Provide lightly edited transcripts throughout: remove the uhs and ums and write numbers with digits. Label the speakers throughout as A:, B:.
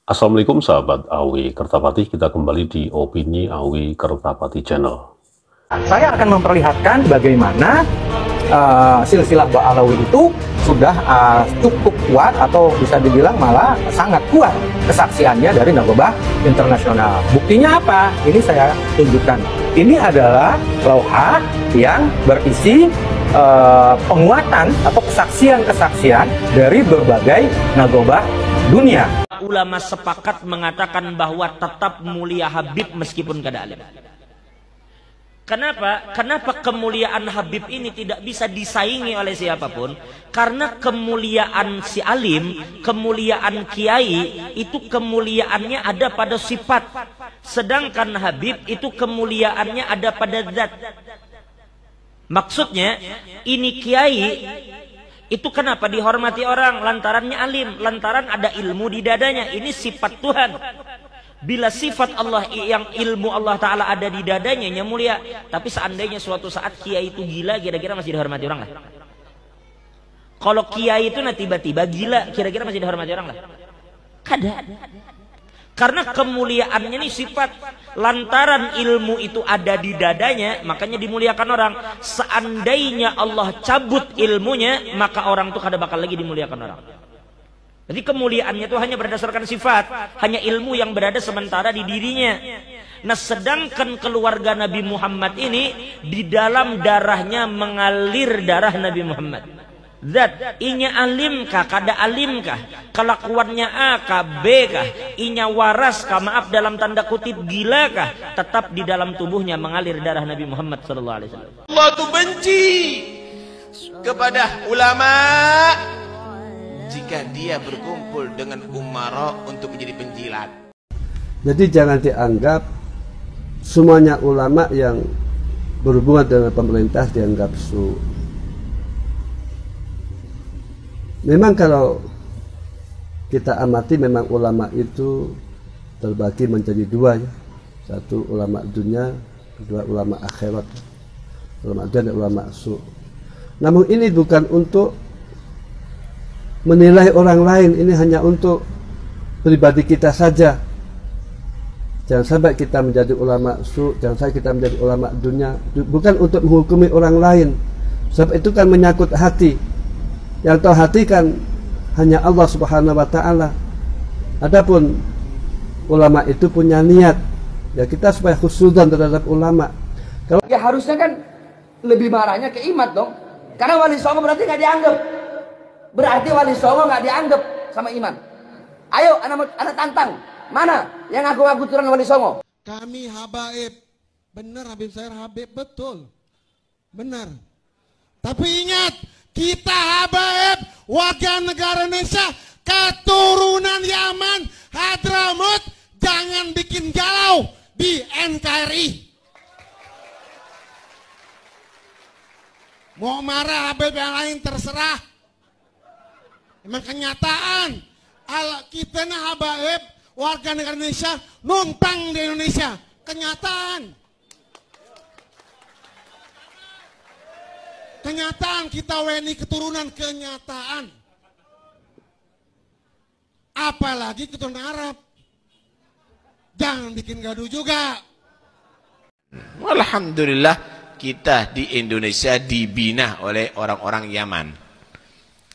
A: Assalamualaikum sahabat Awi Kertapati, kita kembali di Opini Awi Kertapati Channel.
B: Saya akan memperlihatkan bagaimana silsilah Ba'alawi itu sudah cukup kuat, atau bisa dibilang malah sangat kuat kesaksiannya dari Naqobah Internasional. Buktinya apa? Ini saya tunjukkan. Ini adalah lauhah yang berisi penguatan atau kesaksian-kesaksian dari berbagai Naqobah dunia.
C: Ulama sepakat mengatakan bahwa tetap mulia Habib meskipun kada alim. Kenapa? Kenapa kemuliaan Habib ini tidak bisa disaingi oleh siapapun? Karena kemuliaan si alim, kemuliaan kiai, itu kemuliaannya ada pada sifat. Sedangkan Habib itu kemuliaannya ada pada zat. Maksudnya, ini kiai itu kenapa dihormati orang? Lantarannya alim, lantaran ada ilmu di dadanya. Ini sifat Tuhan. Bila sifat Allah yang ilmu Allah Ta'ala ada di dadanya, nya mulia. Tapi seandainya suatu saat kiai itu gila, kira-kira masih dihormati orang lah? Kalau kiai itu tiba-tiba gila, kira-kira masih dihormati orang lah? Kada. Karena kemuliaannya ini sifat. Lantaran ilmu itu ada di dadanya, makanya dimuliakan orang. Seandainya Allah cabut ilmunya, maka orang itu kada bakal lagi dimuliakan orang. Jadi kemuliaannya itu hanya berdasarkan sifat, hanya ilmu yang berada sementara di dirinya. Nah, sedangkan keluarga Nabi Muhammad ini di dalam darahnya mengalir darah Nabi Muhammad. Zat, inya alim kah, kada alim kah, kelakuannya A kah, B kah, inya waras kah, maaf dalam tanda kutip gila kah, tetap di dalam tubuhnya mengalir darah Nabi Muhammad sallallahu alaihi wasallam.
D: Allah itu benci kepada ulama jika dia berkumpul dengan umara untuk menjadi penjilat.
E: Jadi jangan dianggap semuanya ulama yang berhubungan dengan pemerintah dianggap su. Memang kalau kita amati, memang ulama itu terbagi menjadi dua ya. Satu ulama dunia, kedua ulama akhirat. Ulama dunia dan ulama su. Namun ini bukan untuk menilai orang lain, ini hanya untuk pribadi kita saja. Jangan sampai kita menjadi ulama su, jangan sampai kita menjadi ulama dunia. Bukan untuk menghukumi orang lain, sebab itu kan menyangkut hati. Yang tahu hati kan hanya Allah Subhanahu wa Ta'ala. Adapun ulama itu punya niat, ya kita supaya khusudan terhadap ulama. Kalau
F: ya harusnya kan lebih marahnya ke Imad dong, karena Wali Songo berarti nggak dianggap. Berarti Wali Songo nggak dianggap sama Iman. Ayo, anak tantang, mana yang ngaku-ngaku turun Wali Songo?
G: Kami habaib, benar Habib saya Habib, betul, benar. Tapi ingat, kita habaib warga negara Indonesia, keturunan Yaman, Hadramut, jangan bikin galau di NKRI. Mau marah Habib yang lain terserah. Memang kenyataan kita nah habaib warga negara Indonesia numpang di Indonesia, kenyataan. Kenyataan kita WNI keturunan, kenyataan. Apalagi keturunan Arab. Jangan bikin gaduh juga.
D: Alhamdulillah kita di Indonesia dibina oleh orang-orang Yaman.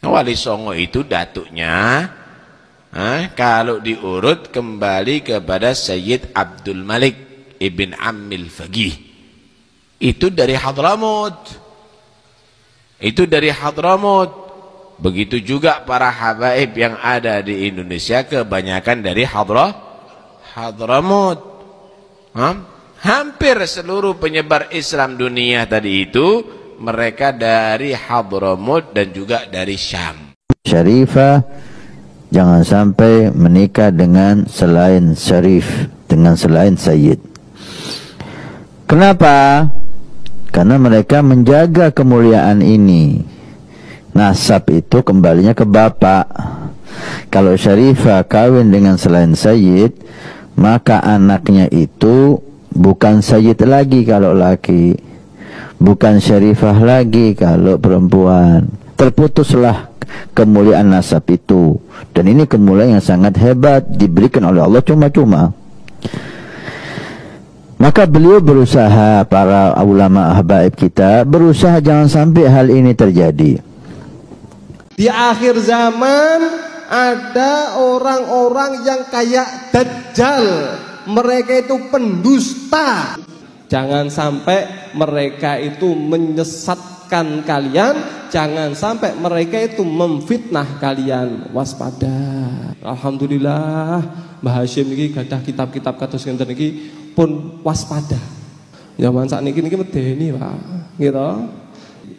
D: Wali Songo itu datuknya, kalau diurut kembali kepada Sayyid Abdul Malik Ibn Ammil Faqih. Itu dari Hadramut. Itu dari Hadramut. Begitu juga para habaib yang ada di Indonesia kebanyakan dari Hadramut. Hampir seluruh penyebar Islam dunia tadi itu mereka dari Hadramut dan juga dari Syam.
H: Syarifah jangan sampai menikah dengan selain syarif, dengan selain sayyid. Kenapa? Karena mereka menjaga kemuliaan ini. Nasab itu kembalinya ke bapak. Kalau Syarifah kawin dengan selain sayyid, maka anaknya itu bukan sayyid lagi kalau laki, bukan Syarifah lagi kalau perempuan, terputuslah kemuliaan nasab itu. Dan ini kemuliaan yang sangat hebat, diberikan oleh Allah cuma-cuma. Maka beliau berusaha, para ulama habaib kita berusaha jangan sampai hal ini terjadi.
I: Di akhir zaman ada orang-orang yang kayak Dajjal, mereka itu pendusta. Jangan sampai mereka itu menyesatkan kalian, jangan sampai mereka itu memfitnah kalian. Waspada. Alhamdulillah Mbah Hashim ini gadah kitab-kitab kados ngenten iki pun waspada. Zaman sakniki niki medeni, Pak. Gitu.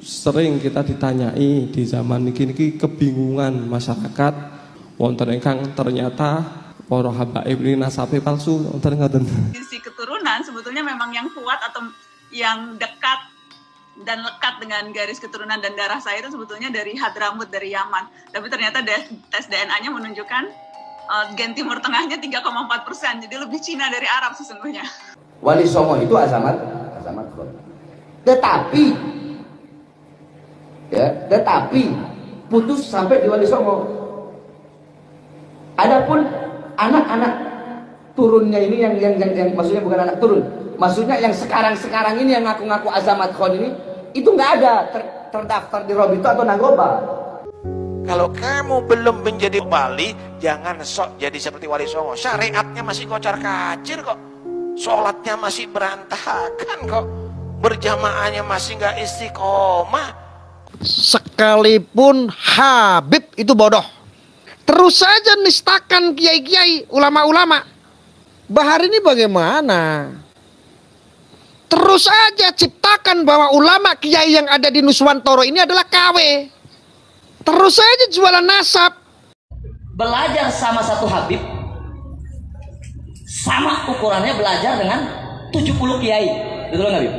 I: Sering kita ditanyai di zaman niki kebingungan masyarakat, wonten ingkang ternyata para habaib ini nasabe palsu, wonten ngoten.
J: Sisi keturunan sebetulnya memang yang kuat atau yang dekat dan lekat dengan garis keturunan dan darah saya itu sebetulnya dari Hadramut, dari Yaman. Tapi ternyata tes DNA-nya menunjukkan gen Timur Tengahnya 3,4%, jadi lebih Cina dari Arab sesungguhnya.
F: Wali Songo itu azamat God. Tetapi putus sampai di Wali Songo. Adapun anak-anak turunnya ini yang maksudnya bukan anak turun, maksudnya yang sekarang ini yang ngaku-ngaku azamat God ini, itu nggak ada terdaftar di Robito atau Nagoba.
D: Kalau kamu belum menjadi wali, jangan sok jadi seperti Wali Songo. Syariatnya masih kocar-kacir kok, sholatnya masih berantakan kok, berjamaahnya masih nggak istiqomah.
G: Sekalipun Habib itu bodoh, terus saja nistakan kiai-kiai, ulama-ulama. Bahar ini bagaimana? Terus saja ciptakan bahwa ulama kiai yang ada di Nuswantoro ini adalah KW. Terus saja jualan nasab.
C: Belajar sama satu Habib, sama ukurannya belajar dengan 70 kiai. Betul nggak, Habib?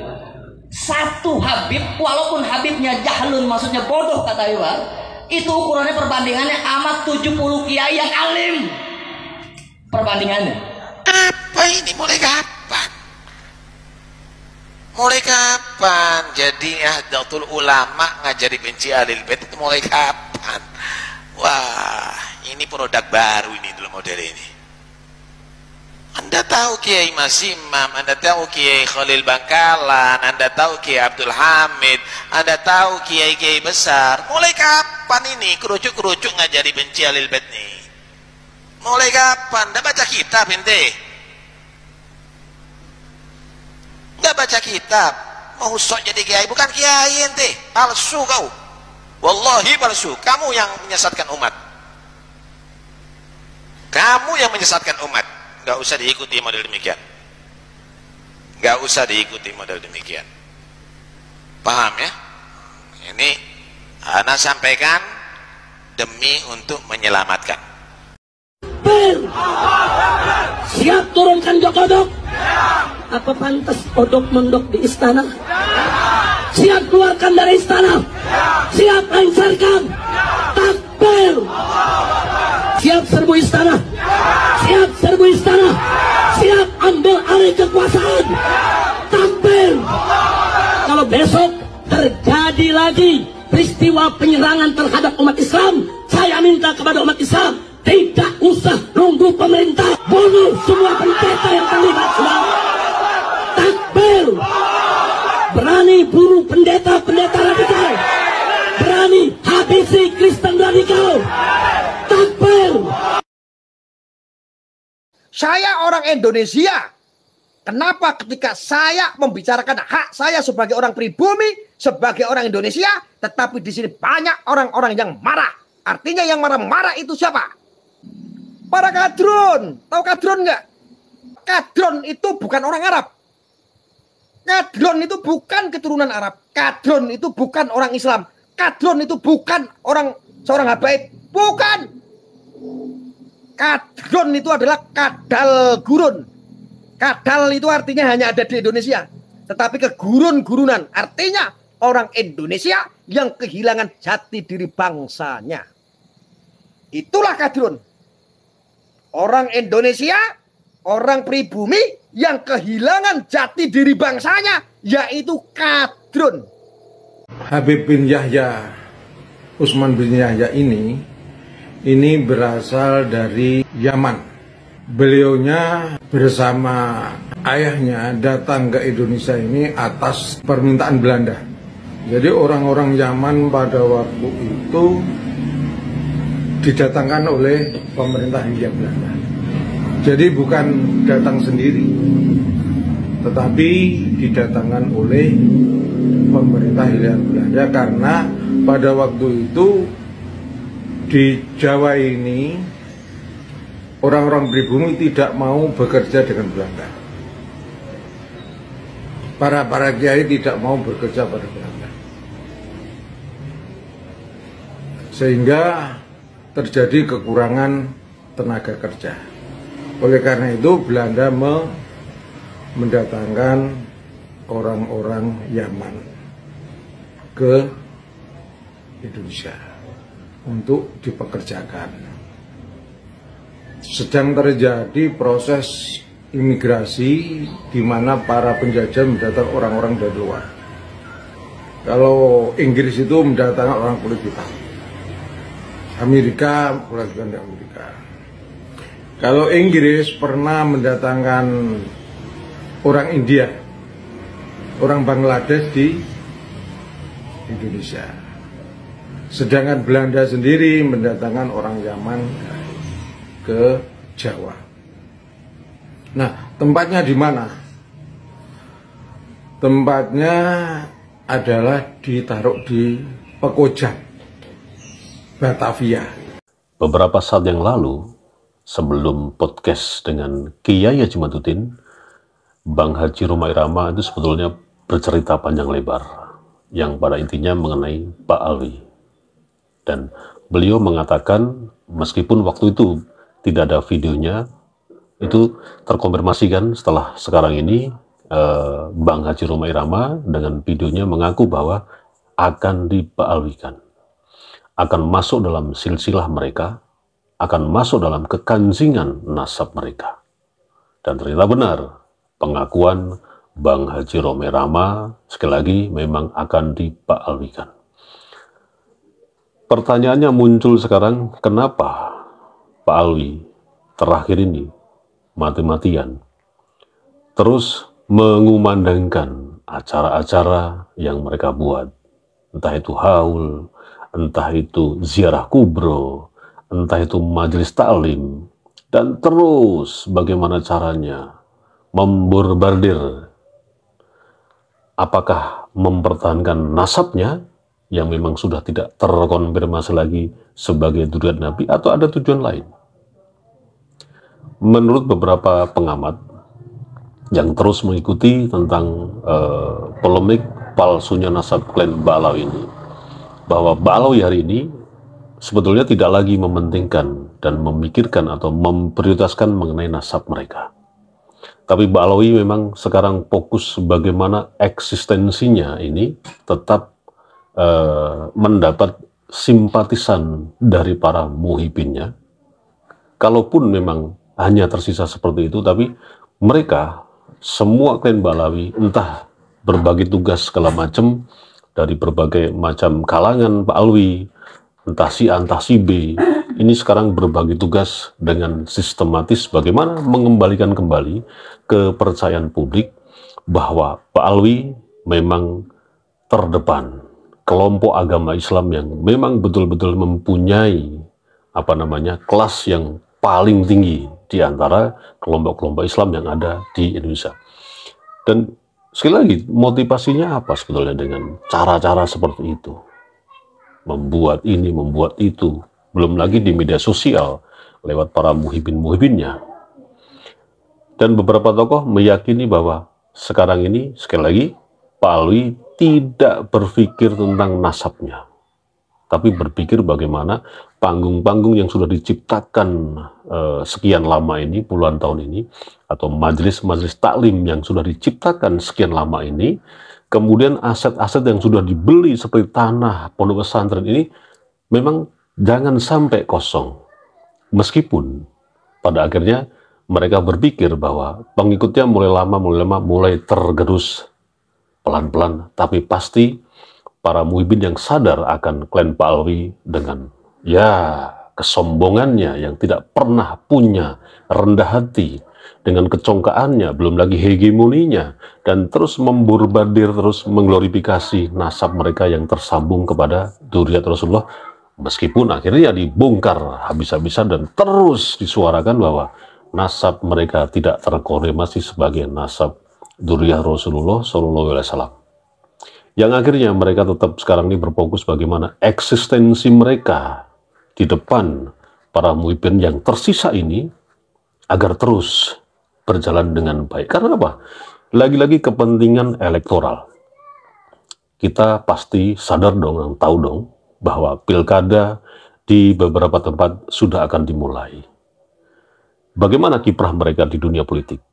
C: Satu Habib, walaupun Habibnya jahlun, maksudnya bodoh kata Iwan, itu ukurannya perbandingannya amat 70 kiai yang alim. Perbandingannya.
D: Apa ini? Mulai kapan? Mulai kapan? Jadi Nahdlatul Ulama ngajari benci Ahlul Bait itu mulai kapan? Wah, ini produk baru ini dalam model ini. Anda tahu Kiai Mas Imam, Anda tahu Kiai Khalil Bangkalan, Anda tahu Kiai Abdul Hamid, Anda tahu kiai-kiai besar. Mulai kapan ini kerucuk-kerucuk ngajari benci Ahlul Bait nih? Mulai kapan? Nggak baca kitab ente? Nggak baca kitab? Mau sok jadi kiai? Bukan kiai ente, palsu kau. Wallahi palsu. Kamu yang menyesatkan umat. Kamu yang menyesatkan umat. Nggak usah diikuti model demikian. Nggak usah diikuti model demikian. Paham ya? Ini ana sampaikan demi untuk menyelamatkan.
C: Siap turunkan Jokodok? Apa pantas odok mendok di istana? Siap keluarkan dari istana? Siap lengserkan? Takbir! Siap serbu istana? Siap serbu istana? Siap ambil alih kekuasaan? Takbir! Kalau besok terjadi lagi peristiwa penyerangan terhadap umat Islam, saya minta kepada umat Islam, tidak usah nunggu pemerintah, bunuh semua pendeta yang terlibat. Takbir! Berani bunuh pendeta-pendeta radikal, berani habisi Kristen radikal. Takbir!
G: Saya orang Indonesia. Kenapa ketika saya membicarakan hak saya sebagai orang pribumi, sebagai orang Indonesia, tetapi di sini banyak orang-orang yang marah. Artinya yang marah-marah itu siapa? Para kadron. Tahu kadron nggak? Kadron itu bukan orang Arab. Kadron itu bukan keturunan Arab. Kadron itu bukan orang Islam. Kadron itu bukan seorang habaib. Bukan. Kadron itu adalah kadal gurun. Kadal itu artinya hanya ada di Indonesia. Tetapi kegurun-gurunan artinya orang Indonesia yang kehilangan jati diri bangsanya. Itulah kadron. Orang Indonesia, orang pribumi yang kehilangan jati diri bangsanya, yaitu kadrun.
K: Habib bin Yahya Utsman bin Yahya ini berasal dari Yaman. Beliaunya bersama ayahnya datang ke Indonesia ini atas permintaan Belanda. Jadi orang-orang Yaman pada waktu itu didatangkan oleh pemerintah Hindia Belanda. Jadi bukan datang sendiri, tetapi didatangkan oleh pemerintah Hindia Belanda karena pada waktu itu di Jawa ini orang-orang pribumi tidak mau bekerja dengan Belanda. Para kiai tidak mau bekerja pada Belanda. Sehingga terjadi kekurangan tenaga kerja. Oleh karena itu Belanda mendatangkan orang-orang Yaman ke Indonesia untuk dipekerjakan. Sedang terjadi proses imigrasi di mana para penjajah mendatangkan orang-orang dari luar. Kalau Inggris itu mendatangkan orang kulit hitam, Amerika pulang dari Amerika. Kalau Inggris pernah mendatangkan orang India, orang Bangladesh di Indonesia. Sedangkan Belanda sendiri mendatangkan orang Yaman ke Jawa. Nah, tempatnya di mana? Tempatnya adalah ditaruh di Pekojan, Batavia.
A: Beberapa saat yang lalu, sebelum podcast dengan Kiai Haji Madudin, Bang Haji Roma Irama itu sebetulnya bercerita panjang lebar yang pada intinya mengenai Pak Alwi. Dan beliau mengatakan meskipun waktu itu tidak ada videonya, itu terkonfirmasikan setelah sekarang ini Bang Haji Roma Irama dengan videonya mengaku bahwa akan dipaalwikan, akan masuk dalam silsilah mereka, akan masuk dalam kekanzingan nasab mereka. Dan ternyata benar, pengakuan Bang Haji Roma Irama sekali lagi memang akan dipaalwikan. Pertanyaannya muncul sekarang, kenapa Pak Alwi terakhir ini mati-matian terus mengumandangkan acara-acara yang mereka buat, entah itu haul, entah itu ziarah kubro, entah itu majelis taklim, dan terus bagaimana caranya memborbardir, apakah mempertahankan nasabnya yang memang sudah tidak terkonfirmasi lagi sebagai zuriat Nabi, atau ada tujuan lain. Menurut beberapa pengamat yang terus mengikuti tentang polemik palsunya nasab klan Ba'alawi ini, bahwa Ba'alawi hari ini sebetulnya tidak lagi mementingkan dan memikirkan atau memprioritaskan mengenai nasab mereka. Tapi Ba'alawi memang sekarang fokus bagaimana eksistensinya ini tetap mendapat simpatisan dari para muhibinnya. Kalaupun memang hanya tersisa seperti itu, tapi mereka semua klan Ba'alawi entah berbagi tugas segala macam dari berbagai macam kalangan Pak Alwi, entah si A entah si B, ini sekarang berbagi tugas dengan sistematis bagaimana mengembalikan kembali kepercayaan publik bahwa Pak Alwi memang terdepan, kelompok agama Islam yang memang betul-betul mempunyai kelas yang paling tinggi di antara kelompok-kelompok Islam yang ada di Indonesia. Dan sekali lagi, motivasinya apa sebetulnya dengan cara-cara seperti itu? Membuat ini, membuat itu, belum lagi di media sosial lewat para muhibin-muhibinnya. Dan beberapa tokoh meyakini bahwa sekarang ini, sekali lagi, Pak Alwi tidak berpikir tentang nasabnya, tapi berpikir bagaimana panggung-panggung yang sudah diciptakan sekian lama ini, puluhan tahun ini, atau majelis-majelis taklim yang sudah diciptakan sekian lama ini, kemudian aset-aset yang sudah dibeli seperti tanah, pondok pesantren ini, memang jangan sampai kosong. Meskipun pada akhirnya mereka berpikir bahwa pengikutnya mulai lama mulai tergerus pelan-pelan, tapi pasti para Muhyiddin yang sadar akan klan Pak Alwi dengan kesombongannya yang tidak pernah punya rendah hati, dengan kecongkaannya, belum lagi hegemoninya, dan terus memborbardir, terus mengglorifikasi nasab mereka yang tersambung kepada dzurriyyat Rasulullah, meskipun akhirnya dibongkar habis-habisan dan terus disuarakan bahwa nasab mereka tidak terkonfirmasi sebagai nasab dzurriyyah Rasulullah SAW. Yang akhirnya mereka tetap sekarang ini berfokus bagaimana eksistensi mereka di depan para Muhyiddin yang tersisa ini agar terus berjalan dengan baik. Karena apa? Lagi-lagi kepentingan elektoral. Kita pasti sadar dong, tahu dong, bahwa pilkada di beberapa tempat sudah akan dimulai. Bagaimana kiprah mereka di dunia politik?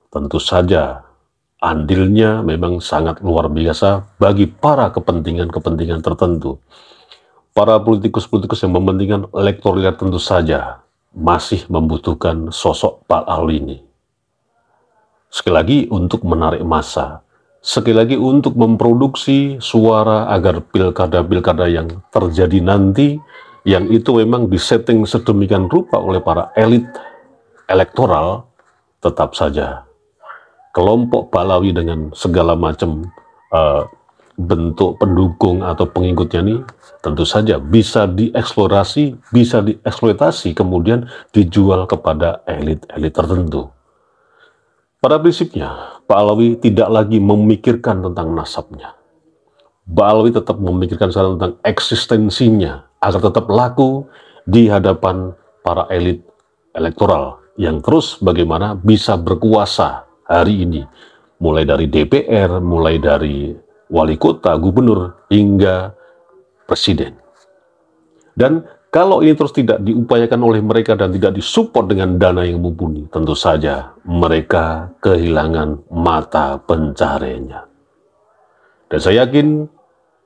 A: Tentu saja andilnya memang sangat luar biasa bagi para kepentingan-kepentingan tertentu. Para politikus-politikus yang mementingkan elektoral tentu saja masih membutuhkan sosok Pak Alwi ini. Sekali lagi untuk menarik massa, sekali lagi untuk memproduksi suara agar pilkada-pilkada yang terjadi nanti, yang itu memang disetting sedemikian rupa oleh para elit elektoral, tetap saja kelompok Balawi dengan segala macam bentuk pendukung atau pengikutnya ini tentu saja bisa dieksplorasi, bisa dieksploitasi, kemudian dijual kepada elit-elit tertentu. Pada prinsipnya, Pak Alawi tidak lagi memikirkan tentang nasabnya. Pak Alawi tetap memikirkan tentang eksistensinya agar tetap laku di hadapan para elit elektoral yang terus bagaimana bisa berkuasa hari ini, mulai dari DPR, mulai dari wali kota, gubernur, hingga presiden. Dan kalau ini terus tidak diupayakan oleh mereka dan tidak disupport dengan dana yang mumpuni, tentu saja mereka kehilangan mata pencahariannya. Dan saya yakin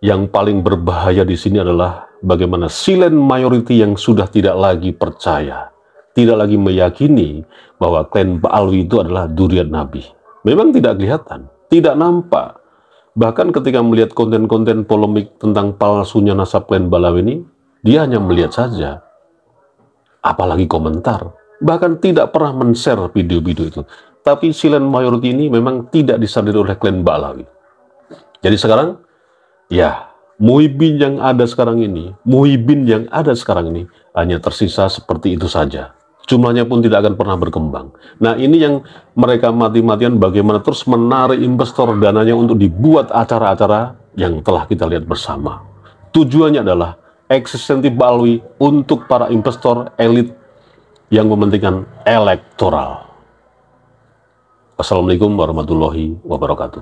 A: yang paling berbahaya di sini adalah bagaimana silent majority yang sudah tidak lagi percaya, tidak lagi meyakini bahwa klan Ba'alwi itu adalah dzurriyyat Nabi. Memang tidak kelihatan, tidak nampak. Bahkan ketika melihat konten-konten polemik tentang palsunya nasab klan Ba'alwi ini, dia hanya melihat saja, apalagi komentar. Bahkan tidak pernah men-share video-video itu. Tapi silent majority ini memang tidak disadari oleh klan Ba'alwi. Jadi sekarang, Muhyiddin yang ada sekarang ini, hanya tersisa seperti itu saja. Jumlahnya pun tidak akan pernah berkembang. Nah, ini yang mereka mati-matian bagaimana terus menarik investor dananya untuk dibuat acara-acara yang telah kita lihat bersama. Tujuannya adalah eksistensi Ba'alwi untuk para investor elit yang mementingkan elektoral. Wassalamualaikum warahmatullahi wabarakatuh.